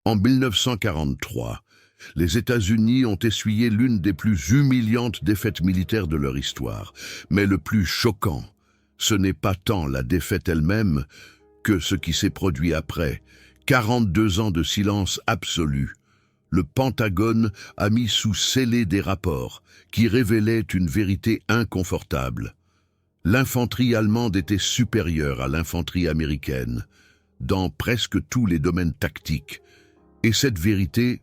En 1943, les États-Unis ont essuyé l'une des plus humiliantes défaites militaires de leur histoire. Mais le plus choquant, ce n'est pas tant la défaite elle-même que ce qui s'est produit après. 42 ans de silence absolu. Le Pentagone a mis sous scellé des rapports qui révélaient une vérité inconfortable. L'infanterie allemande était supérieure à l'infanterie américaine, dans presque tous les domaines tactiques. Et cette vérité,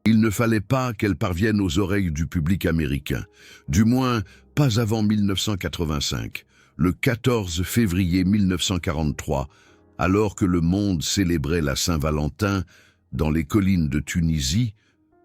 il ne fallait pas qu'elle parvienne aux oreilles du public américain, du moins pas avant 1985, le 14 février 1943, alors que le monde célébrait la Saint-Valentin, dans les collines de Tunisie,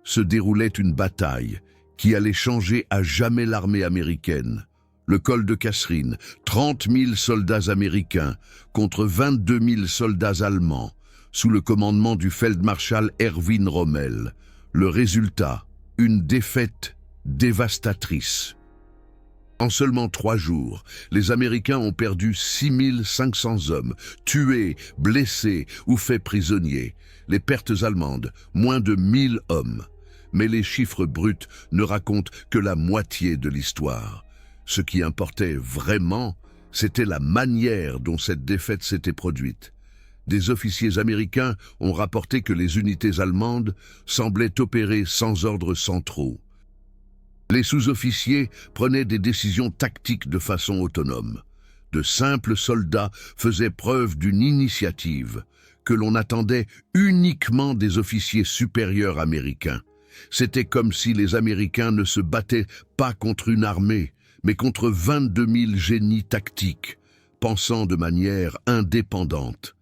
se déroulait une bataille qui allait changer à jamais l'armée américaine. Le col de Kasserine, 30 000 soldats américains contre 22 000 soldats allemands, sous le commandement du Feldmarschall Erwin Rommel. Le résultat, une défaite dévastatrice. En seulement 3 jours, les Américains ont perdu 6 500 hommes, tués, blessés ou faits prisonniers. Les pertes allemandes, moins de 1000 hommes. Mais les chiffres bruts ne racontent que la moitié de l'histoire. Ce qui importait vraiment, c'était la manière dont cette défaite s'était produite. Des officiers américains ont rapporté que les unités allemandes semblaient opérer sans ordre centraux. Les sous-officiers prenaient des décisions tactiques de façon autonome. De simples soldats faisaient preuve d'une initiative que l'on attendait uniquement des officiers supérieurs américains. C'était comme si les Américains ne se battaient pas contre une armée, mais contre 22 000 génies tactiques, pensant de manière indépendante.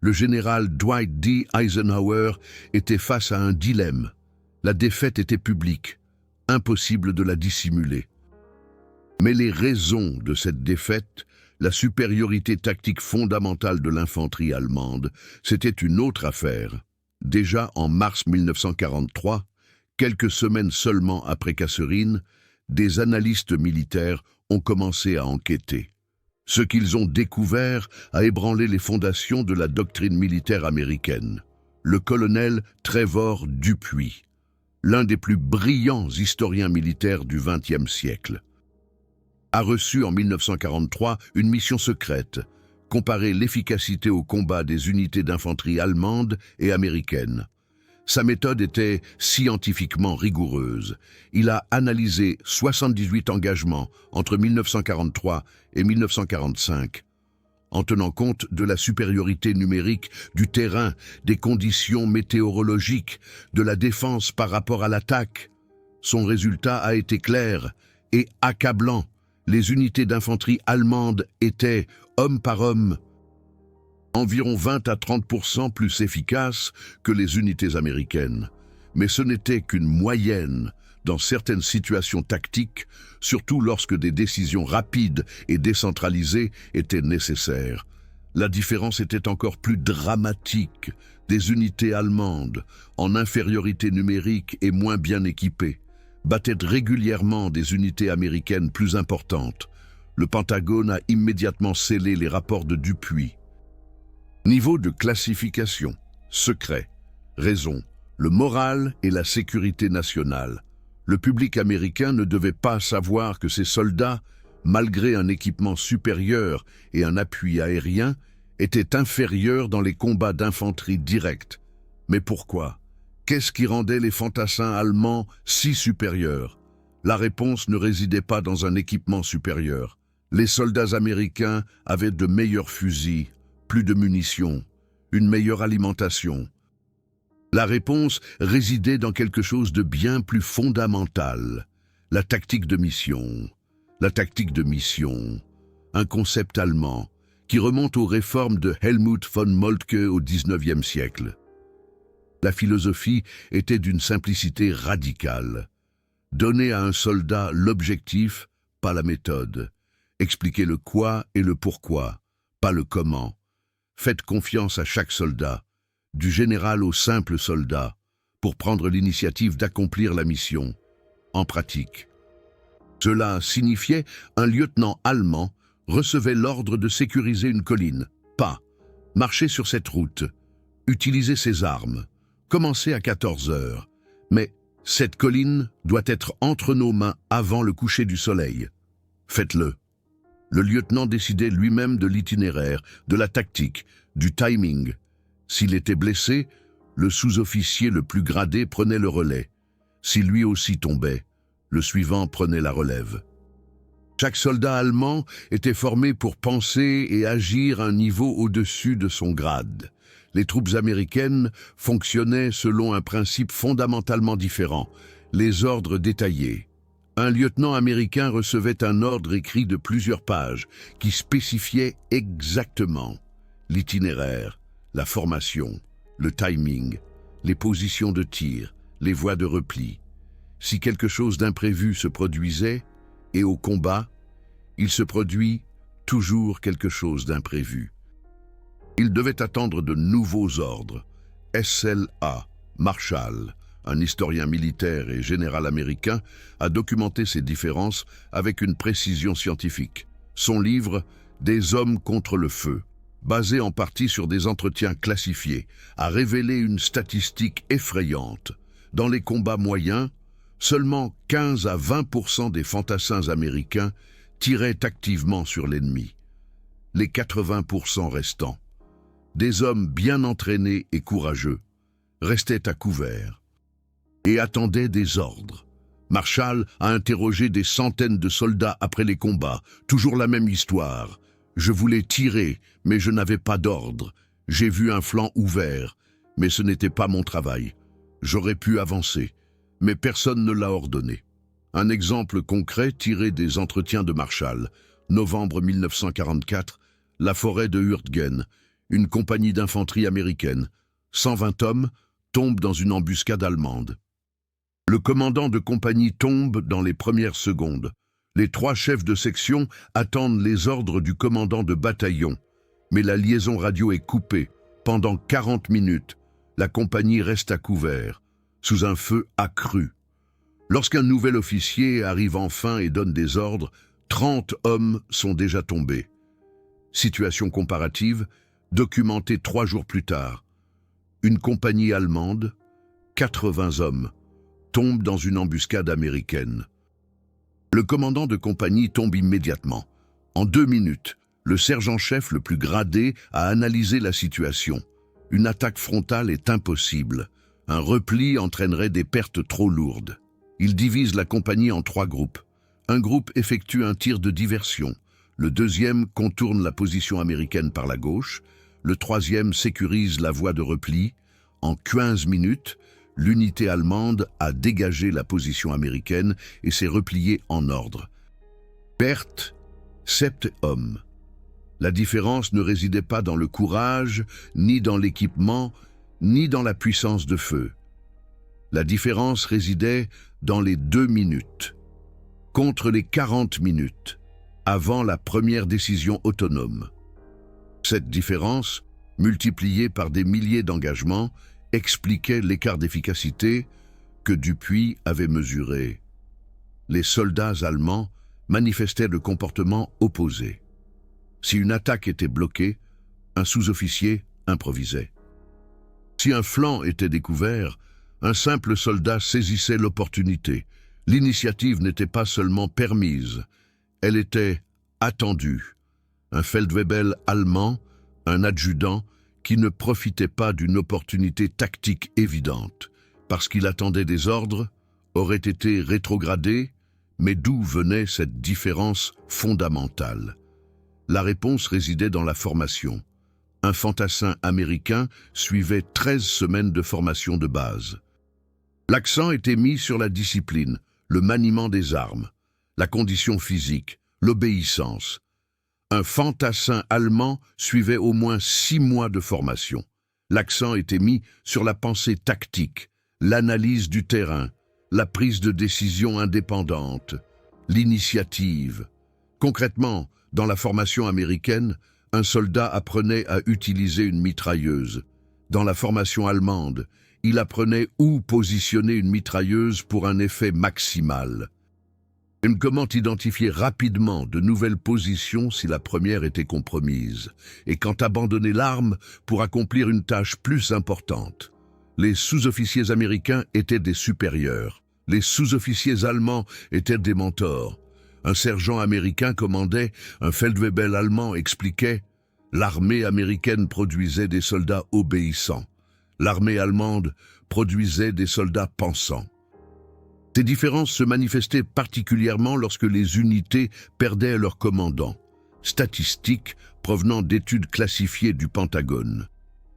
Le général Dwight D. Eisenhower était face à un dilemme. La défaite était publique, impossible de la dissimuler. Mais les raisons de cette défaite, la supériorité tactique fondamentale de l'infanterie allemande, c'était une autre affaire. Déjà en mars 1943, quelques semaines seulement après Kasserine, des analystes militaires ont commencé à enquêter. Ce qu'ils ont découvert a ébranlé les fondations de la doctrine militaire américaine. Le colonel Trevor Dupuis, l'un des plus brillants historiens militaires du XXe siècle, a reçu en 1943 une mission secrète, comparer l'efficacité au combat des unités d'infanterie allemandes et américaines. Sa méthode était scientifiquement rigoureuse. Il a analysé 78 engagements entre 1943 et 1945, en tenant compte de la supériorité numérique du terrain, des conditions météorologiques, de la défense par rapport à l'attaque. Son résultat a été clair et accablant. Les unités d'infanterie allemandes étaient, homme par homme, environ 20 à 30% plus efficaces que les unités américaines. Mais ce n'était qu'une moyenne dans certaines situations tactiques, surtout lorsque des décisions rapides et décentralisées étaient nécessaires. La différence était encore plus dramatique. Des unités allemandes, en infériorité numérique et moins bien équipées, battaient régulièrement des unités américaines plus importantes. Le Pentagone a immédiatement scellé les rapports de Dupuis. Niveau de classification, secret, raison, le moral et la sécurité nationale. Le public américain ne devait pas savoir que ces soldats, malgré un équipement supérieur et un appui aérien, étaient inférieurs dans les combats d'infanterie directe. Mais pourquoi? Qu'est-ce qui rendait les fantassins allemands si supérieurs? La réponse ne résidait pas dans un équipement supérieur. Les soldats américains avaient de meilleurs fusils, plus de munitions, une meilleure alimentation. La réponse résidait dans quelque chose de bien plus fondamental, la tactique de mission. La tactique de mission, un concept allemand qui remonte aux réformes de Helmut von Moltke au XIXe siècle. La philosophie était d'une simplicité radicale. Donner à un soldat l'objectif, pas la méthode. Expliquer le quoi et le pourquoi, pas le comment. Faites confiance à chaque soldat, du général au simple soldat, pour prendre l'initiative d'accomplir la mission, en pratique. Cela signifiait un lieutenant allemand recevait l'ordre de sécuriser une colline, pas marcher sur cette route, Utilisez ces armes. Commencez à 14 heures. Mais cette colline doit être entre nos mains avant le coucher du soleil. Faites-le. Le lieutenant décidait lui-même de l'itinéraire, de la tactique, du timing. S'il était blessé, le sous-officier le plus gradé prenait le relais. Si lui aussi tombait, le suivant prenait la relève. Chaque soldat allemand était formé pour penser et agir à un niveau au-dessus de son grade. Les troupes américaines fonctionnaient selon un principe fondamentalement différent, les ordres détaillés. Un lieutenant américain recevait un ordre écrit de plusieurs pages qui spécifiait exactement l'itinéraire, la formation, le timing, les positions de tir, les voies de repli. Si quelque chose d'imprévu se produisait, et au combat, il se produit toujours quelque chose d'imprévu. Il devait attendre de nouveaux ordres. SLA, Marshall, un historien militaire et général américain, a documenté ces différences avec une précision scientifique. Son livre « Des hommes contre le feu », basé en partie sur des entretiens classifiés, a révélé une statistique effrayante. Dans les combats moyens, seulement 15 à 20% des fantassins américains tiraient activement sur l'ennemi. Les 80% restants, des hommes bien entraînés et courageux, restaient à couvert et attendaient des ordres. Marshall a interrogé des centaines de soldats après les combats, toujours la même histoire. Je voulais tirer, mais je n'avais pas d'ordre. J'ai vu un flanc ouvert, mais ce n'était pas mon travail. J'aurais pu avancer, mais personne ne l'a ordonné. Un exemple concret tiré des entretiens de Marshall. Novembre 1944, la forêt de Hurtgen, une compagnie d'infanterie américaine. 120 hommes tombent dans une embuscade allemande. Le commandant de compagnie tombe dans les premières secondes. Les 3 chefs de section attendent les ordres du commandant de bataillon. Mais la liaison radio est coupée. Pendant 40 minutes, la compagnie reste à couvert, sous un feu accru. Lorsqu'un nouvel officier arrive enfin et donne des ordres, 30 hommes sont déjà tombés. Situation comparative, documentée 3 jours plus tard. Une compagnie allemande, 80 hommes, tombe dans une embuscade américaine. Le commandant de compagnie tombe immédiatement. En 2 minutes, le sergent-chef le plus gradé a analysé la situation. Une attaque frontale est impossible. Un repli entraînerait des pertes trop lourdes. Il divise la compagnie en 3 groupes. Un groupe effectue un tir de diversion. Le deuxième contourne la position américaine par la gauche. Le troisième sécurise la voie de repli. En 15 minutes, l'unité allemande a dégagé la position américaine et s'est repliée en ordre. Perte, 7 hommes. La différence ne résidait pas dans le courage, ni dans l'équipement, ni dans la puissance de feu. La différence résidait dans les 2 minutes, contre les 40 minutes, avant la première décision autonome. Cette différence, multipliée par des milliers d'engagements, expliquait l'écart d'efficacité que Dupuis avait mesuré. Les soldats allemands manifestaient le comportement opposé. Si une attaque était bloquée, un sous-officier improvisait. Si un flanc était découvert, un simple soldat saisissait l'opportunité. L'initiative n'était pas seulement permise, elle était attendue. Un Feldwebel allemand, un adjudant, qui ne profitait pas d'une opportunité tactique évidente, parce qu'il attendait des ordres, aurait été rétrogradé, mais d'où venait cette différence fondamentale? La réponse résidait dans la formation. Un fantassin américain suivait 13 semaines de formation de base. L'accent était mis sur la discipline, le maniement des armes, la condition physique, l'obéissance. Un fantassin allemand suivait au moins 6 mois de formation. L'accent était mis sur la pensée tactique, l'analyse du terrain, la prise de décision indépendante, l'initiative. Concrètement, dans la formation américaine, un soldat apprenait à utiliser une mitrailleuse. Dans la formation allemande, il apprenait où positionner une mitrailleuse pour un effet maximal. Comment identifier rapidement de nouvelles positions si la première était compromise, et quand abandonner l'arme pour accomplir une tâche plus importante. Les sous-officiers américains étaient des supérieurs. Les sous-officiers allemands étaient des mentors. Un sergent américain commandait, un Feldwebel allemand expliquait « L'armée américaine produisait des soldats obéissants. L'armée allemande produisait des soldats pensants. » Ces différences se manifestaient particulièrement lorsque les unités perdaient leur commandant. Statistiques provenant d'études classifiées du Pentagone.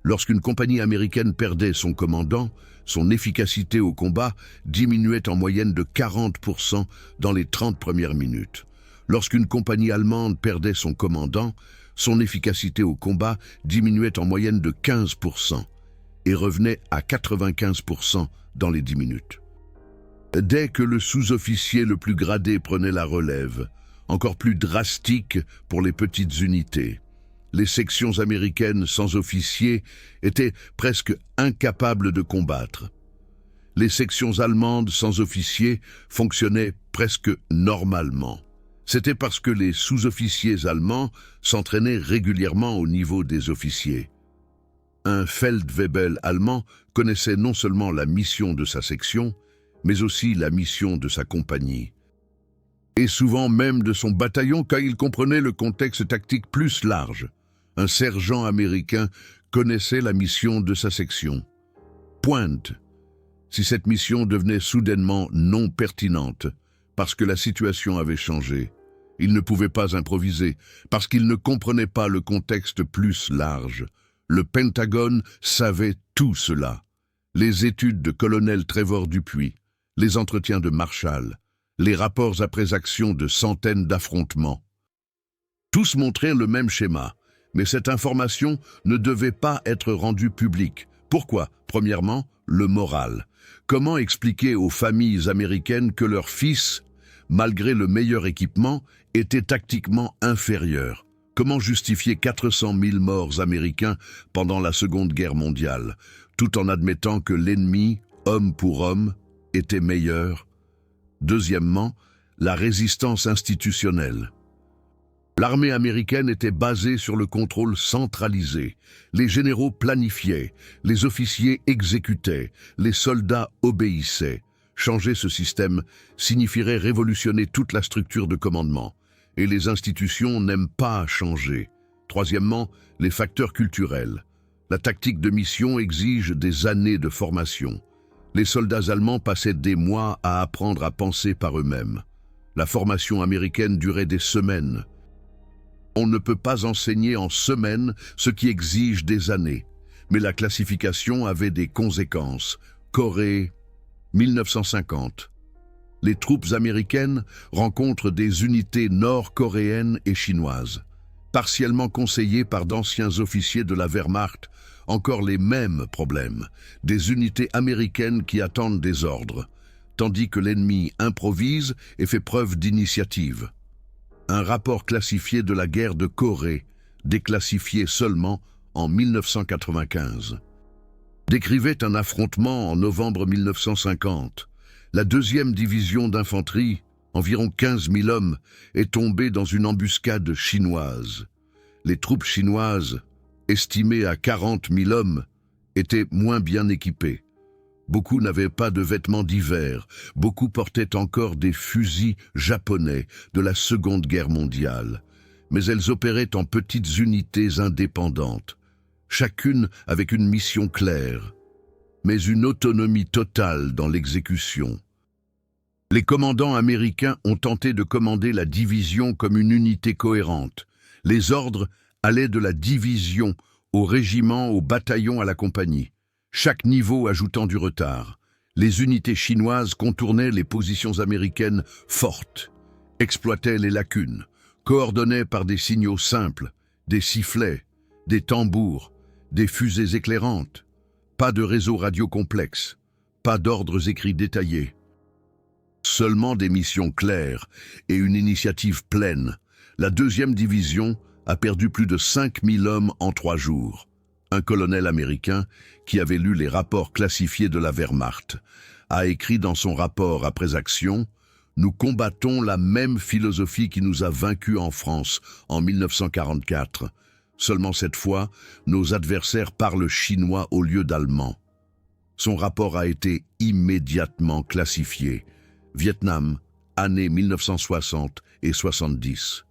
Lorsqu'une compagnie américaine perdait son commandant, son efficacité au combat diminuait en moyenne de 40% dans les 30 premières minutes. Lorsqu'une compagnie allemande perdait son commandant, son efficacité au combat diminuait en moyenne de 15% et revenait à 95% dans les 10 minutes. Dès que le sous-officier le plus gradé prenait la relève, encore plus drastique pour les petites unités, les sections américaines sans officier étaient presque incapables de combattre. Les sections allemandes sans officier fonctionnaient presque normalement. C'était parce que les sous-officiers allemands s'entraînaient régulièrement au niveau des officiers. Un Feldwebel allemand connaissait non seulement la mission de sa section, mais aussi la mission de sa compagnie. Et souvent même de son bataillon, car il comprenait le contexte tactique plus large. Un sergent américain connaissait la mission de sa section. Pointe, si cette mission devenait soudainement non pertinente, parce que la situation avait changé. Il ne pouvait pas improviser, parce qu'il ne comprenait pas le contexte plus large. Le Pentagone savait tout cela. Les études de colonel Trevor Dupuis, les entretiens de Marshall, les rapports après action de centaines d'affrontements. Tous montraient le même schéma, mais cette information ne devait pas être rendue publique. Pourquoi? Premièrement, le moral. Comment expliquer aux familles américaines que leur fils, malgré le meilleur équipement, était tactiquement inférieur? Comment justifier 400 000 morts américains pendant la Seconde Guerre mondiale, tout en admettant que l'ennemi, homme pour homme, était meilleur? Deuxièmement, la résistance institutionnelle. L'armée américaine était basée sur le contrôle centralisé. Les généraux planifiaient, les officiers exécutaient, les soldats obéissaient. Changer ce système signifierait révolutionner toute la structure de commandement. Et les institutions n'aiment pas changer. Troisièmement, les facteurs culturels. La tactique de mission exige des années de formation. Les soldats allemands passaient des mois à apprendre à penser par eux-mêmes. La formation américaine durait des semaines. On ne peut pas enseigner en semaines ce qui exige des années. Mais la classification avait des conséquences. Corée, 1950. Les troupes américaines rencontrent des unités nord-coréennes et chinoises, partiellement conseillées par d'anciens officiers de la Wehrmacht. Encore les mêmes problèmes, des unités américaines qui attendent des ordres, tandis que l'ennemi improvise et fait preuve d'initiative. Un rapport classifié de la guerre de Corée, déclassifié seulement en 1995, décrivait un affrontement en novembre 1950. La 2e division d'infanterie, environ 15 000 hommes, est tombée dans une embuscade chinoise. Les troupes chinoises, estimées à 40 000 hommes, étaient moins bien équipées. Beaucoup n'avaient pas de vêtements d'hiver, beaucoup portaient encore des fusils japonais de la Seconde Guerre mondiale. Mais elles opéraient en petites unités indépendantes, chacune avec une mission claire, mais une autonomie totale dans l'exécution. Les commandants américains ont tenté de commander la division comme une unité cohérente. Les ordres allaient de la division au régiment, au bataillon, à la compagnie, chaque niveau ajoutant du retard. Les unités chinoises contournaient les positions américaines fortes, exploitaient les lacunes, coordonnaient par des signaux simples, des sifflets, des tambours, des fusées éclairantes. Pas de réseau radio complexe, pas d'ordres écrits détaillés. Seulement des missions claires et une initiative pleine. La 2e division a perdu plus de 5000 hommes en 3 jours. Un colonel américain, qui avait lu les rapports classifiés de la Wehrmacht, a écrit dans son rapport après action Nous combattons la même philosophie qui nous a vaincus en France en 1944. Seulement cette fois, nos adversaires parlent chinois au lieu d'allemand. Son rapport a été immédiatement classifié. Vietnam, années 1960 et 70.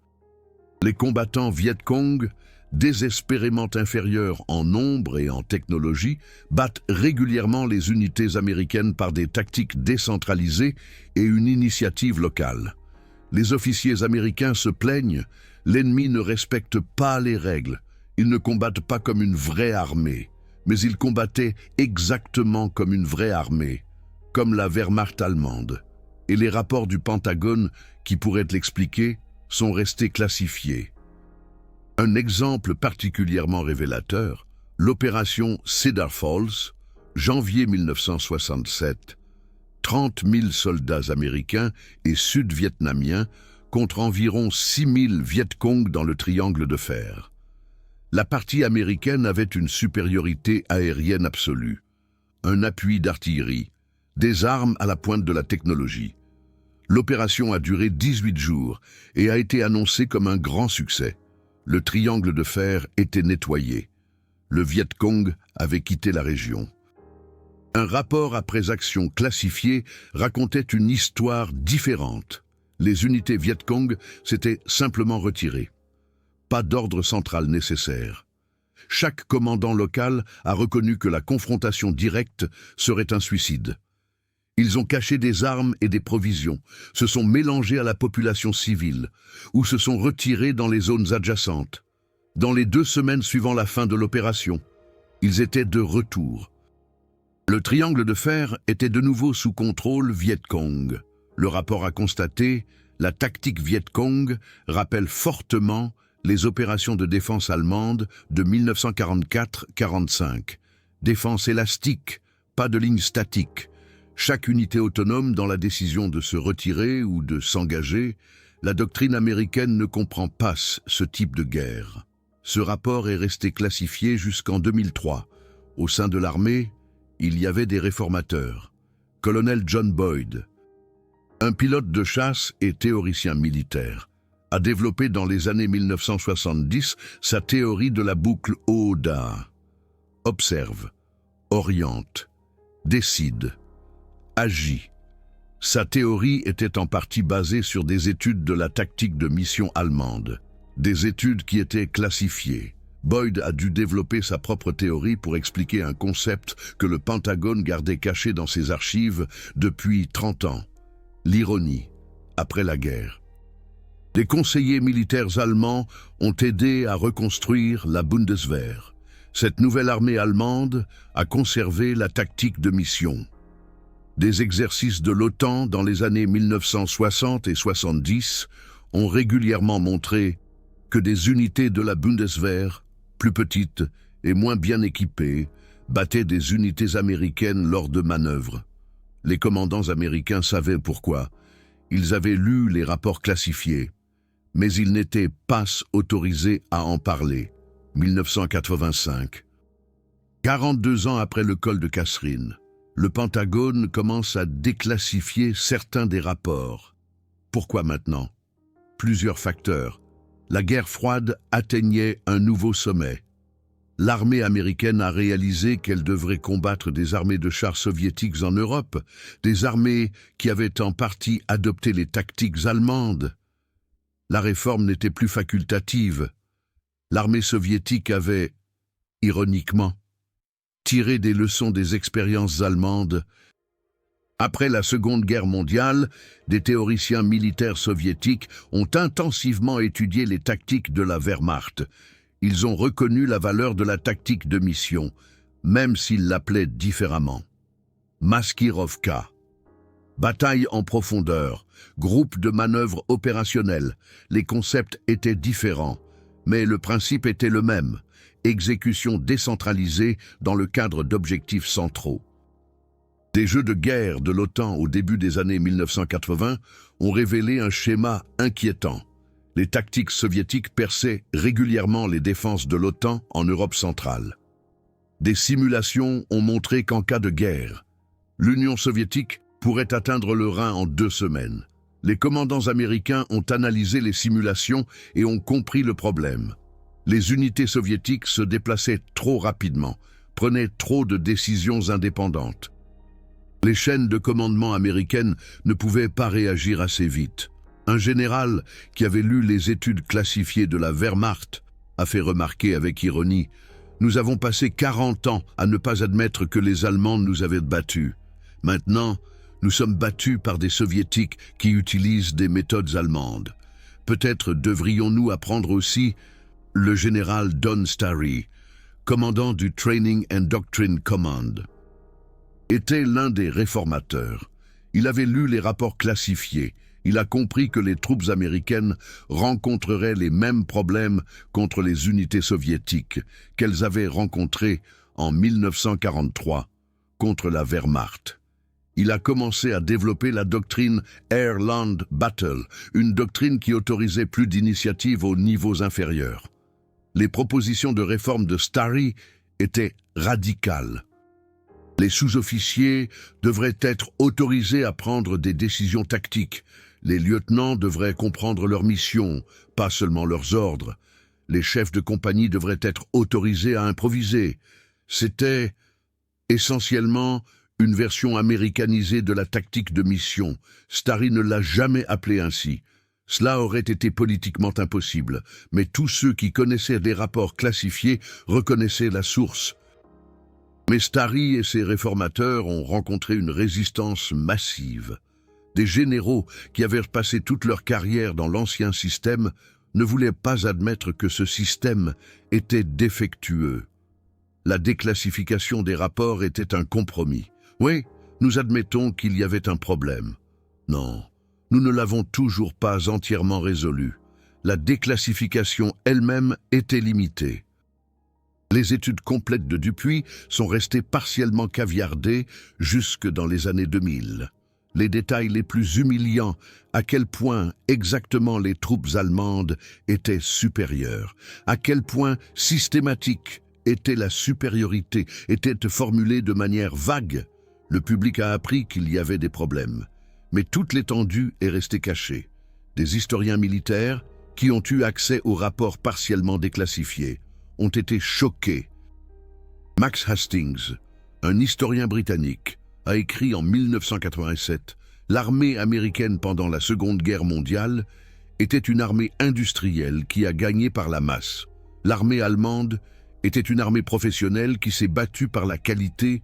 Les combattants Viet Cong, désespérément inférieurs en nombre et en technologie, battent régulièrement les unités américaines par des tactiques décentralisées et une initiative locale. Les officiers américains se plaignent, l'ennemi ne respecte pas les règles, ils ne combattent pas comme une vraie armée, mais ils combattaient exactement comme une vraie armée, comme la Wehrmacht allemande. Et les rapports du Pentagone, qui pourraient l'expliquer, sont restés classifiés. Un exemple particulièrement révélateur, l'opération Cedar Falls, janvier 1967, 30 000 soldats américains et sud-vietnamiens contre environ 6 000 Viet Cong dans le triangle de fer. La partie américaine avait une supériorité aérienne absolue, un appui d'artillerie, des armes à la pointe de la technologie. L'opération a duré 18 jours et a été annoncée comme un grand succès. Le triangle de fer était nettoyé. Le Viet Cong avait quitté la région. Un rapport après action classifié racontait une histoire différente. Les unités Viet Cong s'étaient simplement retirées. Pas d'ordre central nécessaire. Chaque commandant local a reconnu que la confrontation directe serait un suicide. Ils ont caché des armes et des provisions, se sont mélangés à la population civile, ou se sont retirés dans les zones adjacentes. Dans les 2 semaines suivant la fin de l'opération, ils étaient de retour. Le triangle de fer était de nouveau sous contrôle Viet Cong. Le rapport a constaté, la tactique Viet Cong rappelle fortement les opérations de défense allemandes de 1944-45. Défense élastique, pas de ligne statique. Chaque unité autonome dans la décision de se retirer ou de s'engager, la doctrine américaine ne comprend pas ce type de guerre. Ce rapport est resté classifié jusqu'en 2003. Au sein de l'armée, il y avait des réformateurs. Colonel John Boyd, un pilote de chasse et théoricien militaire, a développé dans les années 1970 sa théorie de la boucle Oda. Observe, oriente, décide, agit. Sa théorie était en partie basée sur des études de la tactique de mission allemande, des études qui étaient classifiées. Boyd a dû développer sa propre théorie pour expliquer un concept que le Pentagone gardait caché dans ses archives depuis 30 ans. L'ironie, après la guerre. Des conseillers militaires allemands ont aidé à reconstruire la Bundeswehr. Cette nouvelle armée allemande a conservé la tactique de mission. Des exercices de l'OTAN dans les années 1960 et 70 ont régulièrement montré que des unités de la Bundeswehr, plus petites et moins bien équipées, battaient des unités américaines lors de manœuvres. Les commandants américains savaient pourquoi. Ils avaient lu les rapports classifiés, mais ils n'étaient pas autorisés à en parler. 1985. 42 ans après le col de Kasserine, le Pentagone commence à déclassifier certains des rapports. Pourquoi maintenant? Plusieurs facteurs. La guerre froide atteignait un nouveau sommet. L'armée américaine a réalisé qu'elle devrait combattre des armées de chars soviétiques en Europe, des armées qui avaient en partie adopté les tactiques allemandes. La réforme n'était plus facultative. L'armée soviétique avait, ironiquement, tiré des leçons des expériences allemandes. Après la Seconde Guerre mondiale, des théoriciens militaires soviétiques ont intensivement étudié les tactiques de la Wehrmacht. Ils ont reconnu la valeur de la tactique de mission, même s'ils l'appelaient différemment. Maskirovka. Bataille en profondeur, groupe de manœuvres opérationnelles. Les concepts étaient différents, mais le principe était le même. Exécution décentralisée dans le cadre d'objectifs centraux. Des jeux de guerre de l'OTAN au début des années 1980 ont révélé un schéma inquiétant. Les tactiques soviétiques perçaient régulièrement les défenses de l'OTAN en Europe centrale. Des simulations ont montré qu'en cas de guerre, l'Union soviétique pourrait atteindre le Rhin en 2 semaines. Les commandants américains ont analysé les simulations et ont compris le problème. Les unités soviétiques se déplaçaient trop rapidement, prenaient trop de décisions indépendantes. Les chaînes de commandement américaines ne pouvaient pas réagir assez vite. Un général qui avait lu les études classifiées de la Wehrmacht a fait remarquer avec ironie « Nous avons passé 40 ans à ne pas admettre que les Allemands nous avaient battus. Maintenant, nous sommes battus par des Soviétiques qui utilisent des méthodes allemandes. Peut-être devrions-nous apprendre aussi ?» Le général Don Starry, commandant du Training and Doctrine Command, était l'un des réformateurs. Il avait lu les rapports classifiés. Il a compris que les troupes américaines rencontreraient les mêmes problèmes contre les unités soviétiques qu'elles avaient rencontrés en 1943 contre la Wehrmacht. Il a commencé à développer la doctrine Air-Land Battle, une doctrine qui autorisait plus d'initiatives aux niveaux inférieurs. Les propositions de réforme de Starry étaient radicales. Les sous-officiers devraient être autorisés à prendre des décisions tactiques. Les lieutenants devraient comprendre leur mission, pas seulement leurs ordres. Les chefs de compagnie devraient être autorisés à improviser. C'était essentiellement une version américanisée de la tactique de mission. Starry ne l'a jamais appelée ainsi. Cela aurait été politiquement impossible, mais tous ceux qui connaissaient des rapports classifiés reconnaissaient la source. Mais Starry et ses réformateurs ont rencontré une résistance massive. Des généraux qui avaient passé toute leur carrière dans l'ancien système ne voulaient pas admettre que ce système était défectueux. La déclassification des rapports était un compromis. Oui, nous admettons qu'il y avait un problème. Non. Nous ne l'avons toujours pas entièrement résolu. La déclassification elle-même était limitée. Les études complètes de Dupuy sont restées partiellement caviardées jusque dans les années 2000. Les détails les plus humiliants, à quel point exactement les troupes allemandes étaient supérieures, à quel point systématique était la supériorité, était formulée de manière vague. Le public a appris qu'il y avait des problèmes. Mais toute l'étendue est restée cachée. Des historiens militaires, qui ont eu accès aux rapports partiellement déclassifiés, ont été choqués. Max Hastings, un historien britannique, a écrit en 1987 « L'armée américaine pendant la Seconde Guerre mondiale était une armée industrielle qui a gagné par la masse. L'armée allemande était une armée professionnelle qui s'est battue par la qualité.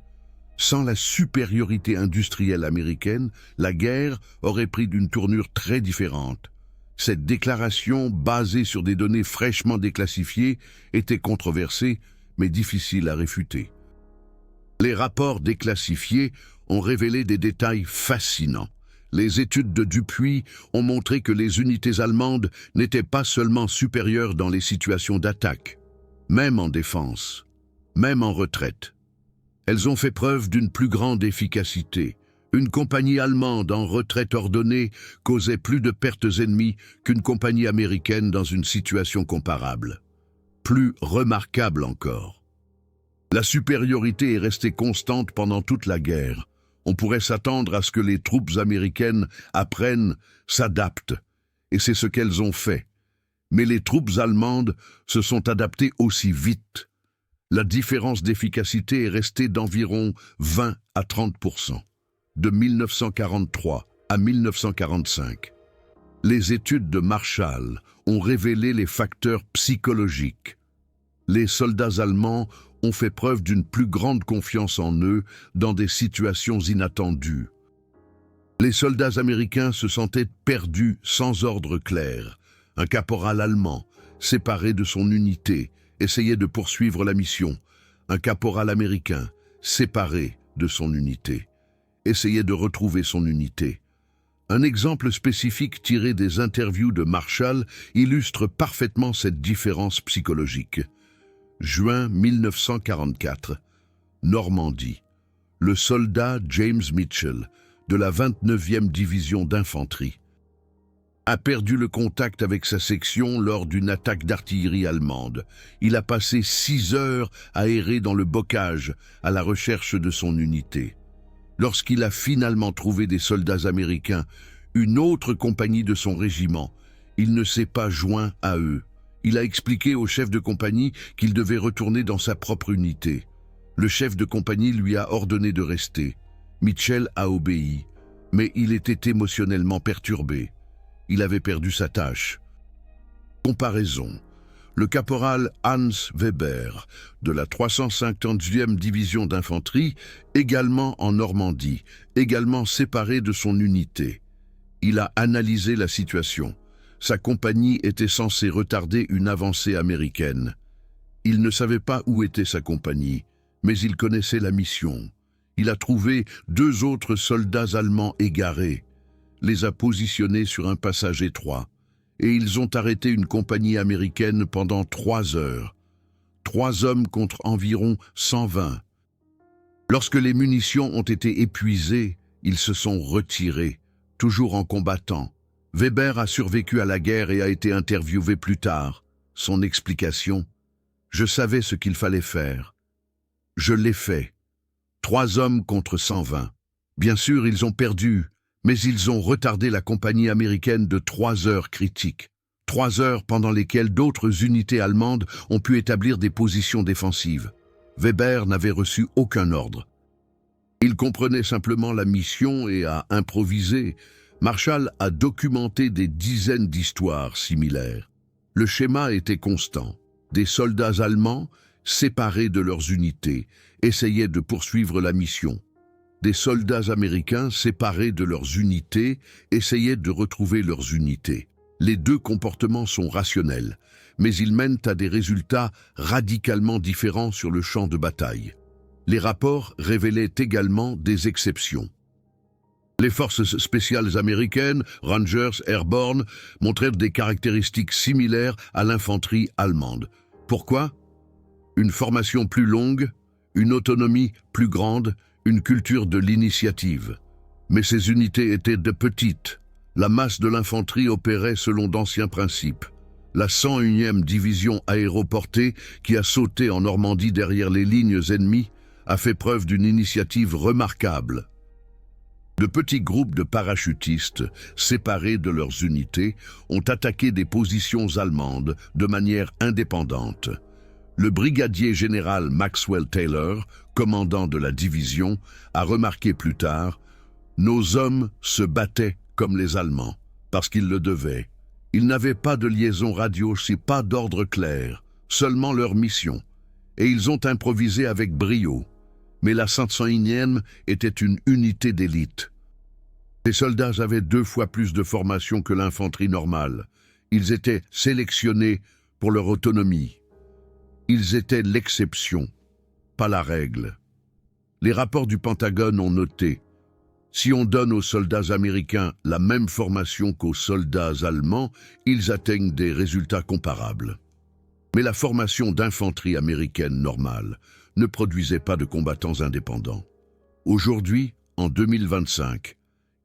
Sans la supériorité industrielle américaine, la guerre aurait pris une tournure très différente. Cette déclaration, basée sur des données fraîchement déclassifiées, était controversée, mais difficile à réfuter. Les rapports déclassifiés ont révélé des détails fascinants. Les études de Dupuy ont montré que les unités allemandes n'étaient pas seulement supérieures dans les situations d'attaque, même en défense, même en retraite. Elles ont fait preuve d'une plus grande efficacité. Une compagnie allemande en retraite ordonnée causait plus de pertes ennemies qu'une compagnie américaine dans une situation comparable. Plus remarquable encore. La supériorité est restée constante pendant toute la guerre. On pourrait s'attendre à ce que les troupes américaines apprennent, s'adaptent, et c'est ce qu'elles ont fait. Mais les troupes allemandes se sont adaptées aussi vite. La différence d'efficacité est restée d'environ 20 à 30%, de 1943 à 1945. Les études de Marshall ont révélé les facteurs psychologiques. Les soldats allemands ont fait preuve d'une plus grande confiance en eux dans des situations inattendues. Les soldats américains se sentaient perdus sans ordre clair. Un caporal allemand, séparé de son unité, essayait de poursuivre la mission. Un caporal américain, séparé de son unité, essayait de retrouver son unité. Un exemple spécifique tiré des interviews de Marshall illustre parfaitement cette différence psychologique. Juin 1944, Normandie. Le soldat James Mitchell, de la 29e division d'infanterie, a perdu le contact avec sa section lors d'une attaque d'artillerie allemande. Il a passé 6 heures à errer dans le bocage à la recherche de son unité. Lorsqu'il a finalement trouvé des soldats américains, une autre compagnie de son régiment. Il ne s'est pas joint à eux. Il a expliqué au chef de compagnie qu'il devait retourner dans sa propre unité. Le chef de compagnie lui a ordonné de rester. Mitchell a obéi, mais il était émotionnellement perturbé. Il avait perdu sa tâche. Comparaison. Le caporal Hans Weber, de la 350e division d'infanterie, également en Normandie, également séparé de son unité. Il a analysé la situation. Sa compagnie était censée retarder une avancée américaine. Il ne savait pas où était sa compagnie, mais il connaissait la mission. Il a trouvé 2 autres soldats allemands égarés, les a positionnés sur un passage étroit, et ils ont arrêté une compagnie américaine pendant 3 heures. 3 hommes contre environ 120. Lorsque les munitions ont été épuisées, ils se sont retirés, toujours en combattant. Weber a survécu à la guerre et a été interviewé plus tard. Son explication: je savais ce qu'il fallait faire. Je l'ai fait. 3 hommes contre 120. Bien sûr, ils ont perdu, mais ils ont retardé la compagnie américaine de 3 heures critiques. 3 heures pendant lesquelles d'autres unités allemandes ont pu établir des positions défensives. Weber n'avait reçu aucun ordre. Il comprenait simplement la mission et a improvisé. Marshall a documenté des dizaines d'histoires similaires. Le schéma était constant. Des soldats allemands, séparés de leurs unités, essayaient de poursuivre la mission. Des soldats américains, séparés de leurs unités, essayaient de retrouver leurs unités. Les 2 comportements sont rationnels, mais ils mènent à des résultats radicalement différents sur le champ de bataille. Les rapports révélaient également des exceptions. Les forces spéciales américaines, Rangers, Airborne, montrèrent des caractéristiques similaires à l'infanterie allemande. Pourquoi? Une formation plus longue, une autonomie plus grande, une culture de l'initiative. Mais ces unités étaient de petites. La masse de l'infanterie opérait selon d'anciens principes. La 101e division aéroportée, qui a sauté en Normandie derrière les lignes ennemies, a fait preuve d'une initiative remarquable. De petits groupes de parachutistes, séparés de leurs unités, ont attaqué des positions allemandes de manière indépendante. Le brigadier général Maxwell Taylor, commandant de la division, a remarqué plus tard « Nos hommes se battaient comme les Allemands, parce qu'ils le devaient. Ils n'avaient pas de liaison radio, c'est pas d'ordre clair, seulement leur mission. Et ils ont improvisé avec brio. Mais la 501e était une unité d'élite. Les soldats avaient 2 fois plus de formation que l'infanterie normale. Ils étaient sélectionnés pour leur autonomie. Ils étaient l'exception, pas la règle. Les rapports du Pentagone ont noté: si on donne aux soldats américains la même formation qu'aux soldats allemands, ils atteignent des résultats comparables. Mais la formation d'infanterie américaine normale ne produisait pas de combattants indépendants. Aujourd'hui, en 2025,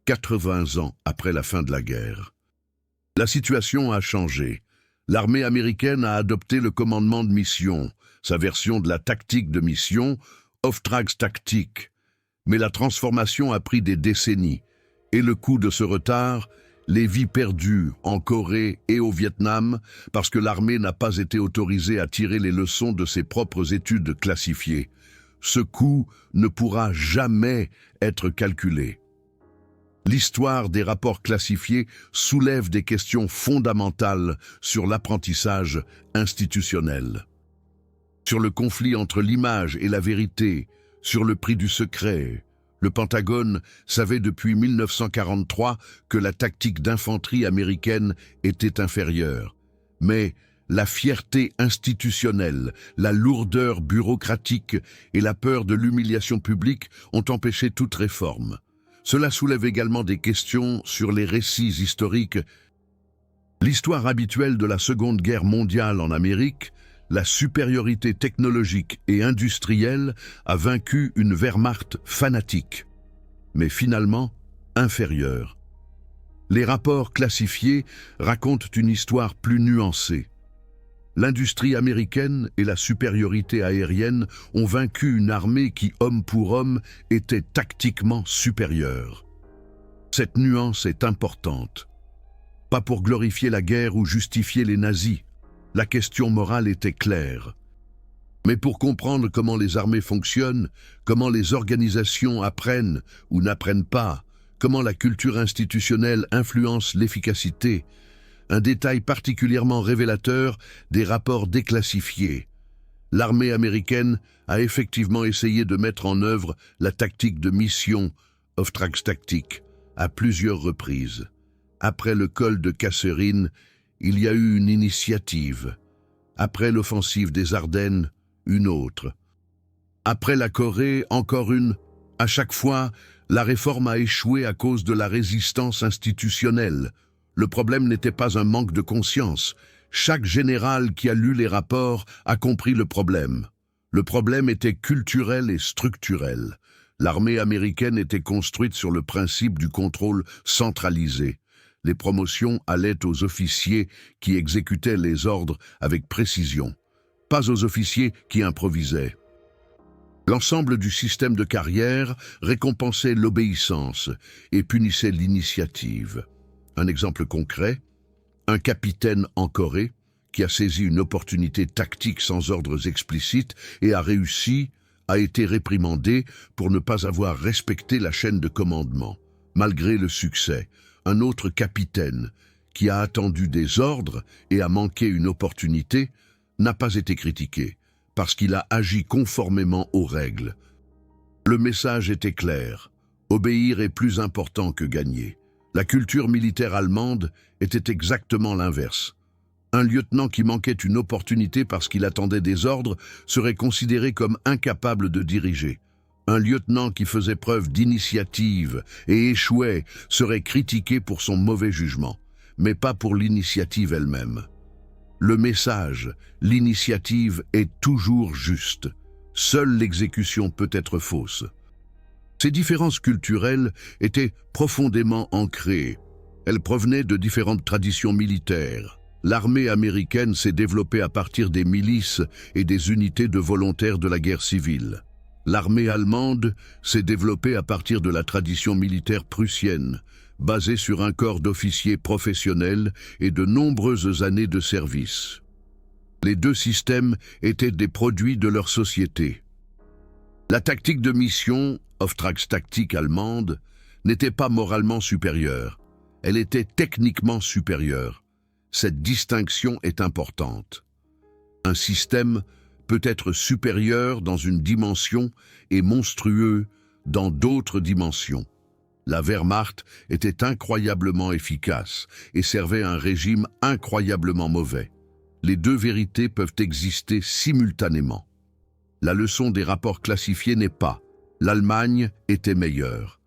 80 ans après la fin de la guerre, la situation a changé. L'armée américaine a adopté le commandement de mission, sa version de la tactique de mission, Auftrags Taktik. Mais la transformation a pris des décennies, et le coût de ce retard, les vies perdues en Corée et au Vietnam, parce que l'armée n'a pas été autorisée à tirer les leçons de ses propres études classifiées. Ce coût ne pourra jamais être calculé. L'histoire des rapports classifiés soulève des questions fondamentales sur l'apprentissage institutionnel, sur le conflit entre l'image et la vérité, sur le prix du secret. Le Pentagone savait depuis 1943 que la tactique d'infanterie américaine était inférieure. Mais la fierté institutionnelle, la lourdeur bureaucratique et la peur de l'humiliation publique ont empêché toute réforme. Cela soulève également des questions sur les récits historiques. L'histoire habituelle de la Seconde Guerre mondiale en Amérique, la supériorité technologique et industrielle a vaincu une Wehrmacht fanatique, mais finalement inférieure. Les rapports classifiés racontent une histoire plus nuancée. L'industrie américaine et la supériorité aérienne ont vaincu une armée qui, homme pour homme, était tactiquement supérieure. Cette nuance est importante. Pas pour glorifier la guerre ou justifier les nazis. La question morale était claire. Mais pour comprendre comment les armées fonctionnent, comment les organisations apprennent ou n'apprennent pas, comment la culture institutionnelle influence l'efficacité, un détail particulièrement révélateur des rapports déclassifiés. L'armée américaine a effectivement essayé de mettre en œuvre la tactique de mission, Auftragstactik, à plusieurs reprises. Après le col de Kasserine, il y a eu une initiative. Après l'offensive des Ardennes, une autre. Après la Corée, encore une. À chaque fois, la réforme a échoué à cause de la résistance institutionnelle. Le problème n'était pas un manque de conscience. Chaque général qui a lu les rapports a compris le problème. Le problème était culturel et structurel. L'armée américaine était construite sur le principe du contrôle centralisé. Les promotions allaient aux officiers qui exécutaient les ordres avec précision, pas aux officiers qui improvisaient. L'ensemble du système de carrière récompensait l'obéissance et punissait l'initiative. Un exemple concret, un capitaine en Corée qui a saisi une opportunité tactique sans ordres explicites et a réussi, a été réprimandé pour ne pas avoir respecté la chaîne de commandement. Malgré le succès, un autre capitaine qui a attendu des ordres et a manqué une opportunité n'a pas été critiqué parce qu'il a agi conformément aux règles. Le message était clair, obéir est plus important que gagner. La culture militaire allemande était exactement l'inverse. Un lieutenant qui manquait une opportunité parce qu'il attendait des ordres serait considéré comme incapable de diriger. Un lieutenant qui faisait preuve d'initiative et échouait serait critiqué pour son mauvais jugement, mais pas pour l'initiative elle-même. Le message, l'initiative est toujours juste. Seule l'exécution peut être fausse. Ces différences culturelles étaient profondément ancrées. Elles provenaient de différentes traditions militaires. L'armée américaine s'est développée à partir des milices et des unités de volontaires de la guerre civile. L'armée allemande s'est développée à partir de la tradition militaire prussienne, basée sur un corps d'officiers professionnels et de nombreuses années de service. Les deux systèmes étaient des produits de leur société. La tactique de mission, Auftragstactik allemande, n'était pas moralement supérieure. Elle était techniquement supérieure. Cette distinction est importante. Un système peut être supérieur dans une dimension et monstrueux dans d'autres dimensions. La Wehrmacht était incroyablement efficace et servait un régime incroyablement mauvais. Les deux vérités peuvent exister simultanément. La leçon des rapports classifiés n'est pas « l'Allemagne était meilleure ».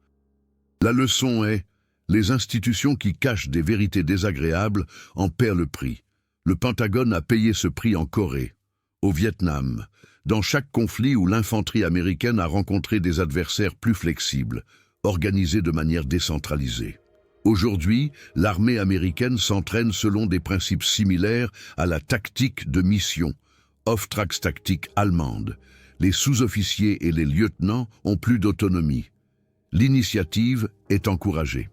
La leçon est « les institutions qui cachent des vérités désagréables en paient le prix ». Le Pentagone a payé ce prix en Corée, au Vietnam, dans chaque conflit où l'infanterie américaine a rencontré des adversaires plus flexibles, organisés de manière décentralisée. Aujourd'hui, l'armée américaine s'entraîne selon des principes similaires à la tactique de mission, Auftragstactik allemande. Les sous-officiers et les lieutenants ont plus d'autonomie. L'initiative est encouragée.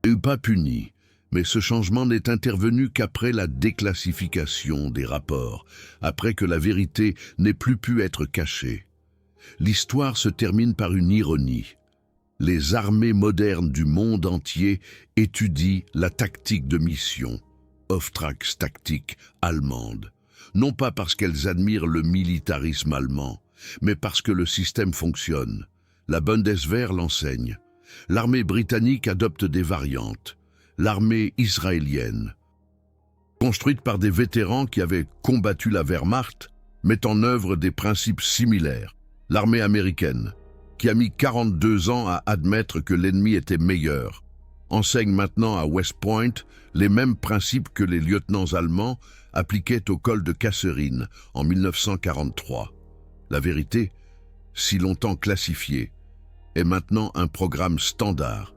Et pas punie, mais ce changement n'est intervenu qu'après la déclassification des rapports, après que la vérité n'ait plus pu être cachée. L'histoire se termine par une ironie. Les armées modernes du monde entier étudient la tactique de mission, Auftragstactik allemande, non pas parce qu'elles admirent le militarisme allemand, mais parce que le système fonctionne. La Bundeswehr l'enseigne. L'armée britannique adopte des variantes. L'armée israélienne, construite par des vétérans qui avaient combattu la Wehrmacht, met en œuvre des principes similaires. L'armée américaine, qui a mis 42 ans à admettre que l'ennemi était meilleur, enseigne maintenant à West Point les mêmes principes que les lieutenants allemands appliquaient au col de Kasserine en 1943. La vérité, si longtemps classifiée, est maintenant un programme standard.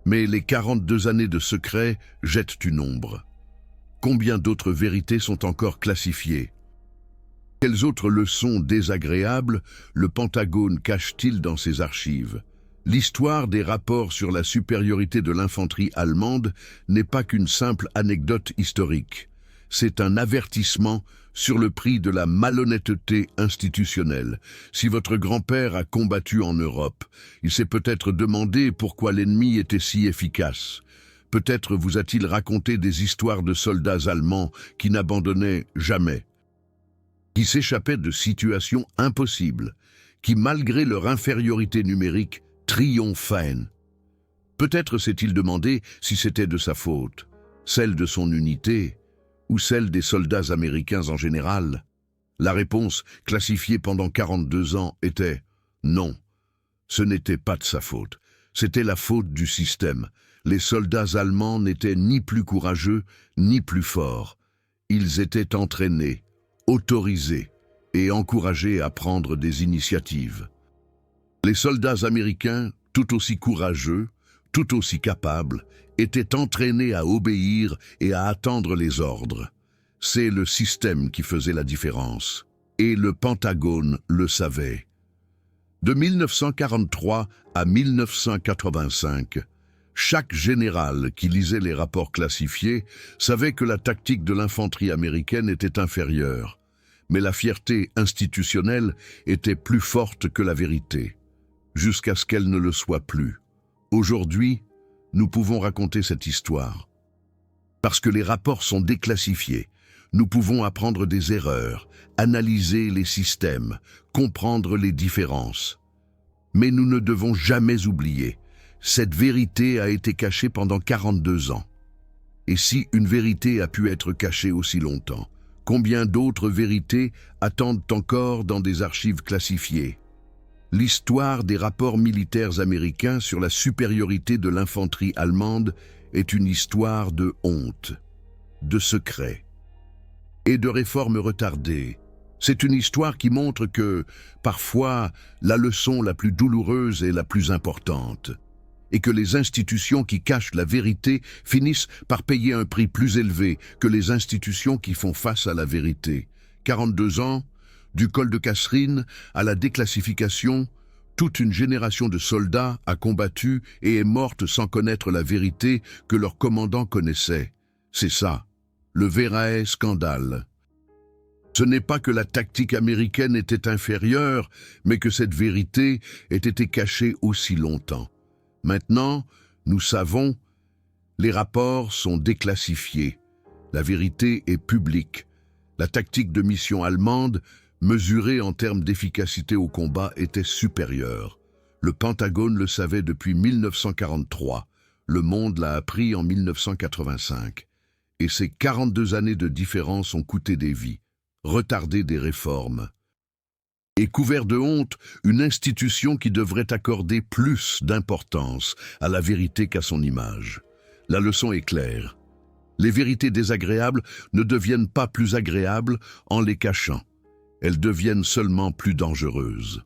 Mais les 42 années de secret jettent une ombre. Combien d'autres vérités sont encore classifiées? Quelles autres leçons désagréables le Pentagone cache-t-il dans ses archives? L'histoire des rapports sur la supériorité de l'infanterie allemande n'est pas qu'une simple anecdote historique. C'est un avertissement sur le prix de la malhonnêteté institutionnelle. Si votre grand-père a combattu en Europe, il s'est peut-être demandé pourquoi l'ennemi était si efficace. Peut-être vous a-t-il raconté des histoires de soldats allemands qui n'abandonnaient jamais, qui s'échappaient de situations impossibles, qui, malgré leur infériorité numérique, triomphaient. Peut-être s'est-il demandé si c'était de sa faute, celle de son unité, ou celle des soldats américains en général. La réponse, classifiée pendant 42 ans, était non. Ce n'était pas de sa faute, c'était la faute du système. Les soldats allemands n'étaient ni plus courageux, ni plus forts. Ils étaient entraînés, autorisés et encouragés à prendre des initiatives. Les soldats américains, tout aussi courageux, tout aussi capables, étaient entraînés à obéir et à attendre les ordres. C'est le système qui faisait la différence. Et le Pentagone le savait. De 1943 à 1985, chaque général qui lisait les rapports classifiés savait que la tactique de l'infanterie américaine était inférieure, mais la fierté institutionnelle était plus forte que la vérité, jusqu'à ce qu'elle ne le soit plus. Aujourd'hui, nous pouvons raconter cette histoire. Parce que les rapports sont déclassifiés, nous pouvons apprendre des erreurs, analyser les systèmes, comprendre les différences. Mais nous ne devons jamais oublier, cette vérité a été cachée pendant 42 ans. Et si une vérité a pu être cachée aussi longtemps, combien d'autres vérités attendent encore dans des archives classifiées? L'histoire des rapports militaires américains sur la supériorité de l'infanterie allemande est une histoire de honte, de secrets et de réformes retardées. C'est une histoire qui montre que, parfois, la leçon la plus douloureuse est la plus importante, et que les institutions qui cachent la vérité finissent par payer un prix plus élevé que les institutions qui font face à la vérité. 42 ans, du col de Kasserine à la déclassification, toute une génération de soldats a combattu et est morte sans connaître la vérité que leur commandant connaissait. C'est ça, le Verae scandale. Ce n'est pas que la tactique américaine était inférieure, mais que cette vérité ait été cachée aussi longtemps. Maintenant, nous savons, les rapports sont déclassifiés. La vérité est publique. La tactique de mission allemande, mesurée en termes d'efficacité au combat, était supérieure. Le Pentagone le savait depuis 1943. Le monde l'a appris en 1985. Et ces 42 années de différence ont coûté des vies, retardé des réformes. Et couvert de honte, une institution qui devrait accorder plus d'importance à la vérité qu'à son image. La leçon est claire. Les vérités désagréables ne deviennent pas plus agréables en les cachant. Elles deviennent seulement plus dangereuses.